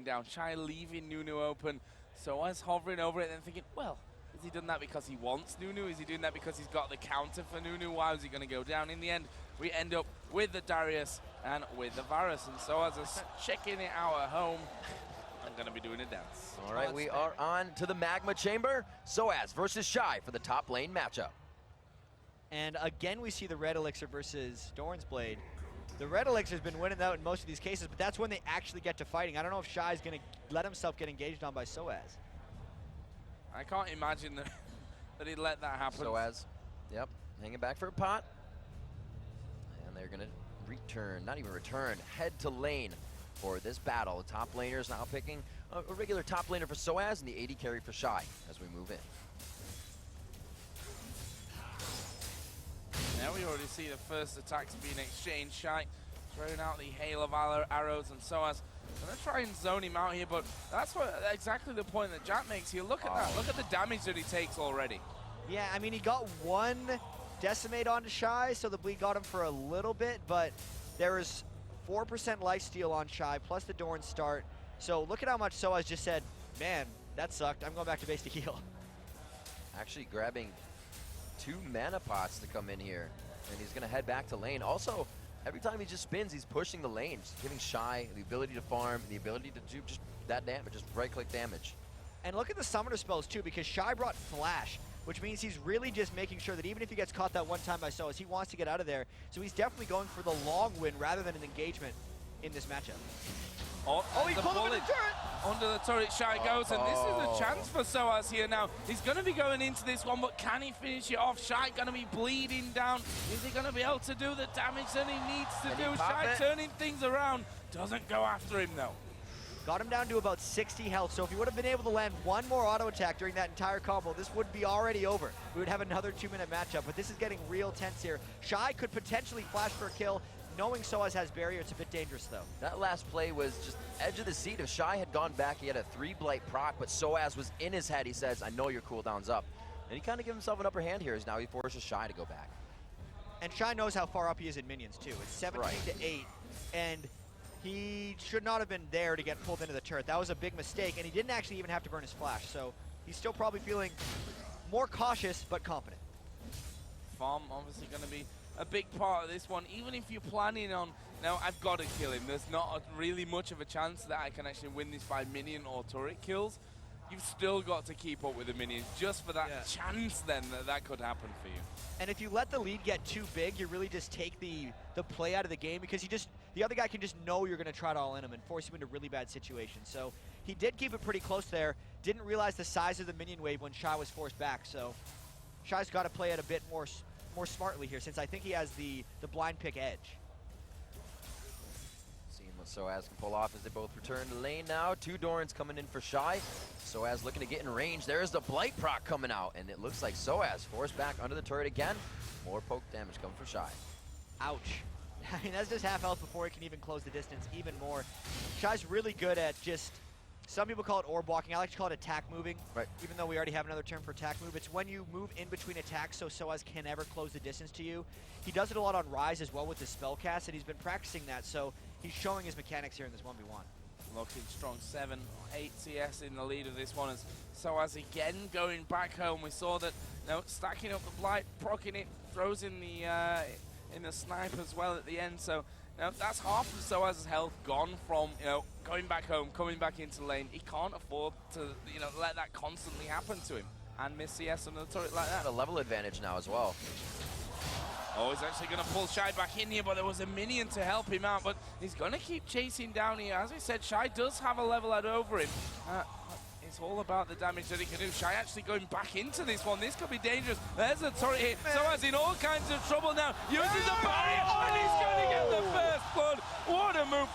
down. shy leaving Nunu open. sOAZ hovering over it and thinking, well, has he done that because he wants Nunu? Is he doing that because he's got the counter for Nunu? Why was he going to go down? In the end, we end up with the Darius and with the Varus. And sOAZ is checking it out at home. I'm going to be doing a dance. All right, we are on to the Magma Chamber. sOAZ versus shy for the top lane matchup. And again, we see the Red Elixir versus Doran's Blade. The Red Elixir's been winning out in most of these cases, but that's when they actually get to fighting. I don't know if shy is going to let himself get engaged on by sOAZ. I can't imagine that he'd let that happen. sOAZ, yep, hanging back for a pot. And they're going to return, not even return, head to lane for this battle. The top laner is now picking a regular top laner for sOAZ and the AD carry for shy as we move in. Now we already see the first attacks being exchanged. shy throwing out the hail of arrows, and sOAZ going to try and zone him out here, but that's exactly the point that Jack makes here. Look at that. Look at the damage that he takes already. Yeah, I mean, he got one decimate onto shy, so the bleed got him for a little bit, but there is 4% lifesteal on shy, plus the Doran start. So look at how much sOAZ just said, man, that sucked. I'm going back to base to heal. Actually grabbing 2 mana pots to come in here, and he's going to head back to lane. Also, every time he just spins, he's pushing the lane, just giving shy the ability to farm, the ability to do just that damage, just right-click damage. And look at the summoner spells too, because shy brought flash, which means he's really just making sure that even if he gets caught that one time by sOAZ, he wants to get out of there. So he's definitely going for the long win rather than an engagement in this matchup. Oh, he pulled him in the turret! Under the turret, shy goes, and this is a chance for sOAZ here now. He's going to be going into this one, but can he finish it off? shy going to be bleeding down. Is he going to be able to do the damage that he needs to do? shy turning things around. Doesn't go after him, though. Got him down to about 60 health, so if he would have been able to land one more auto attack during that entire combo, this would be already over. We would have another 2-minute matchup, but this is getting real tense here. shy could potentially flash for a kill. Knowing sOAZ has barrier, it's a bit dangerous though. That last play was just edge of the seat. If shy had gone back, he had a 3 blight proc, but sOAZ was in his head. He says, I know your cooldown's up. And he kind of gave himself an upper hand here as now he forces shy to go back. And shy knows how far up he is in minions too. It's 17 to 8, and he should not have been there to get pulled into the turret. That was a big mistake, and he didn't actually even have to burn his flash, so he's still probably feeling more cautious but confident. Farm obviously going to be a big part of this one, even if you're planning on, now I've got to kill him. There's not really much of a chance that I can actually win this by minion or turret kills. You've still got to keep up with the minions just for that chance then that could happen for you. And if you let the lead get too big, you really just take the play out of the game, because the other guy can just know you're going to try to all in him and force him into really bad situations. So he did keep it pretty close there. Didn't realize the size of the minion wave when shy was forced back. So shy's got to play it a bit more smartly here, since I think he has the blind pick edge. Seeing what sOAZ can pull off as they both return to lane now. 2 Dorans coming in for shy. sOAZ looking to get in range. There's the blight proc coming out, and it looks like sOAZ forced back under the turret again. More poke damage coming for shy. Ouch. I mean, that's just half health before he can even close the distance even more. shy's really good at just, some people call it orb walking. I like to call it attack moving, even though we already have another term for attack move. It's when you move in between attacks so sOAZ can never close the distance to you. He does it a lot on Rise as well with his spell cast, and he's been practicing that, so he's showing his mechanics here in this 1v1. Looking strong, 7 or 8 CS in the lead of this one, as sOAZ again going back home. We saw that, stacking up the blight, proccing it, throws in the snipe as well at the end. So that's half of sOAZ's health gone from going back home, coming back into lane. He can't afford to let that constantly happen to him and miss CS on the turret like that. A level advantage now as well. Oh, he's actually going to pull shy back in here, but there was a minion to help him out. But he's going to keep chasing down here. As we said, shy does have a level out over him. It's all about the damage that he can do. shy actually going back into this one. This could be dangerous. There's a turret hit. sOAZ in all kinds of trouble now. Uses the barrier, and he's going to get the first blood. What a move